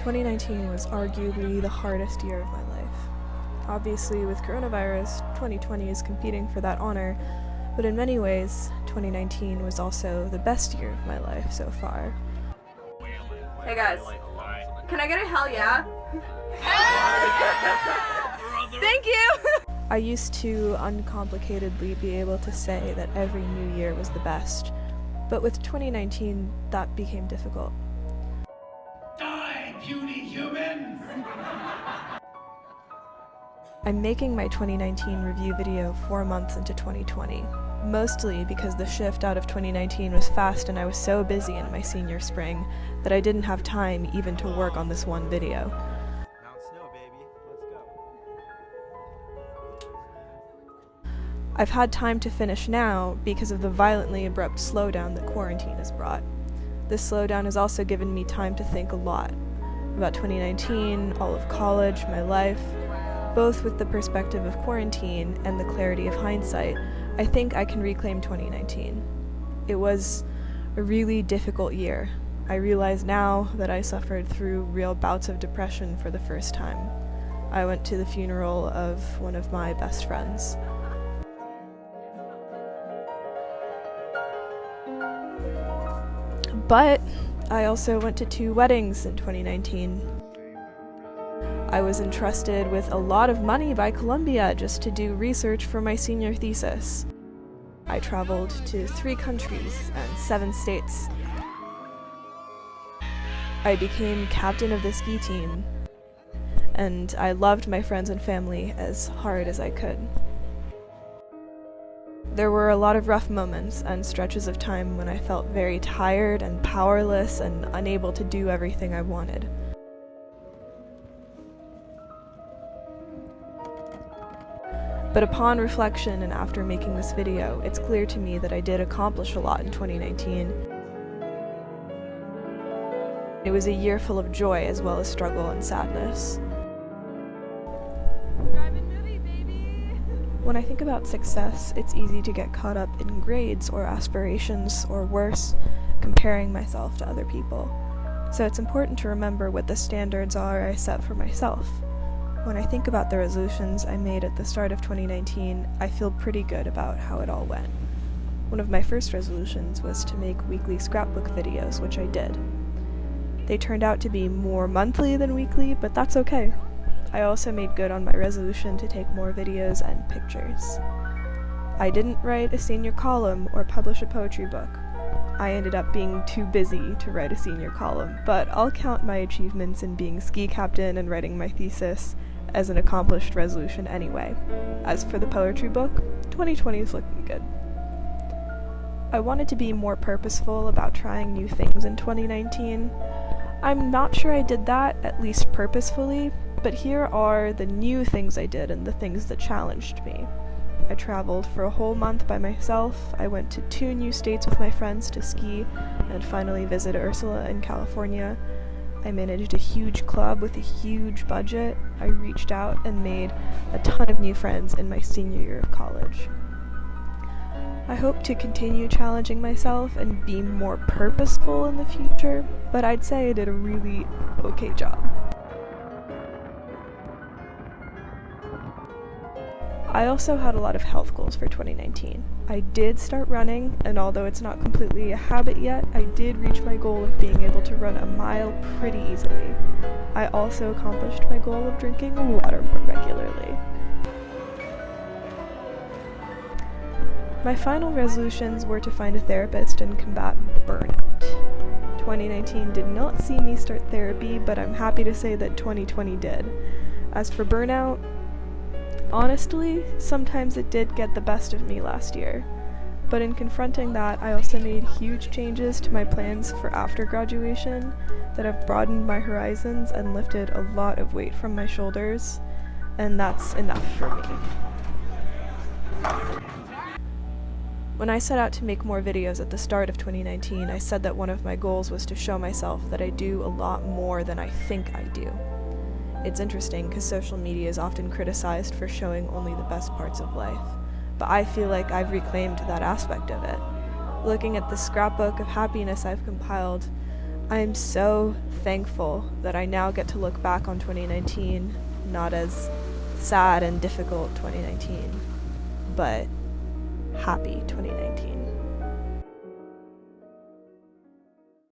2019 was arguably the hardest year of my life. Obviously, with coronavirus, 2020 is competing for that honor, but in many ways, 2019 was also the best year of my life so far. Hey guys, can I get a hell yeah? Thank you! I used to uncomplicatedly be able to say that every new year was the best, but with 2019, that became difficult. Die, puny human! I'm making my 2019 review video 4 months into 2020, mostly because the shift out of 2019 was fast and I was so busy in my senior spring that I didn't have time even to work on this one video. Mount Snow, baby. Let's go. I've had time to finish now because of the violently abrupt slowdown that quarantine has brought. This slowdown has also given me time to think a lot about 2019, all of college, my life. Both with the perspective of quarantine and the clarity of hindsight, I think I can reclaim 2019. It was a really difficult year. I realize now that I suffered through real bouts of depression for the first time. I went to the funeral of one of my best friends. But I also went to 2 weddings in 2019. I was entrusted with a lot of money by Columbia just to do research for my senior thesis. I traveled to 3 countries and 7 states. I became captain of the ski team, and I loved my friends and family as hard as I could. There were a lot of rough moments and stretches of time when I felt very tired and powerless and unable to do everything I wanted. But upon reflection and after making this video, it's clear to me that I did accomplish a lot in 2019. It was a year full of joy as well as struggle and sadness. When I think about success, it's easy to get caught up in grades or aspirations, or worse, comparing myself to other people. So it's important to remember what the standards are I set for myself. When I think about the resolutions I made at the start of 2019, I feel pretty good about how it all went. One of my first resolutions was to make weekly scrapbook videos, which I did. They turned out to be more monthly than weekly, but that's okay. I also made good on my resolution to take more videos and pictures. I didn't write a senior column or publish a poetry book. I ended up being too busy to write a senior column, but I'll count my achievements in being ski captain and writing my thesis as an accomplished resolution anyway. As for the poetry book, 2020 is looking good. I wanted to be more purposeful about trying new things in 2019. I'm not sure I did that, at least purposefully, but here are the new things I did and the things that challenged me. I traveled for a whole month by myself. I went to 2 new states with my friends to ski and finally visit Ursula in California. I managed a huge club with a huge budget. I reached out and made a ton of new friends in my senior year of college. I hope to continue challenging myself and be more purposeful in the future, but I'd say I did a really okay job. I also had a lot of health goals for 2019. I did start running, and although it's not completely a habit yet, I did reach my goal of being able to run a mile pretty easily. I also accomplished my goal of drinking water more regularly. My final resolutions were to find a therapist and combat burnout. 2019 did not see me start therapy, but I'm happy to say that 2020 did. As for burnout, honestly, sometimes it did get the best of me last year. But in confronting that, I also made huge changes to my plans for after graduation that have broadened my horizons and lifted a lot of weight from my shoulders, and that's enough for me. When I set out to make more videos at the start of 2019, I said that one of my goals was to show myself that I do a lot more than I think I do. It's interesting because social media is often criticized for showing only the best parts of life, but I feel like I've reclaimed that aspect of it. Looking at the scrapbook of happiness I've compiled, I'm so thankful that I now get to look back on 2019 not as sad and difficult 2019, but happy 2019.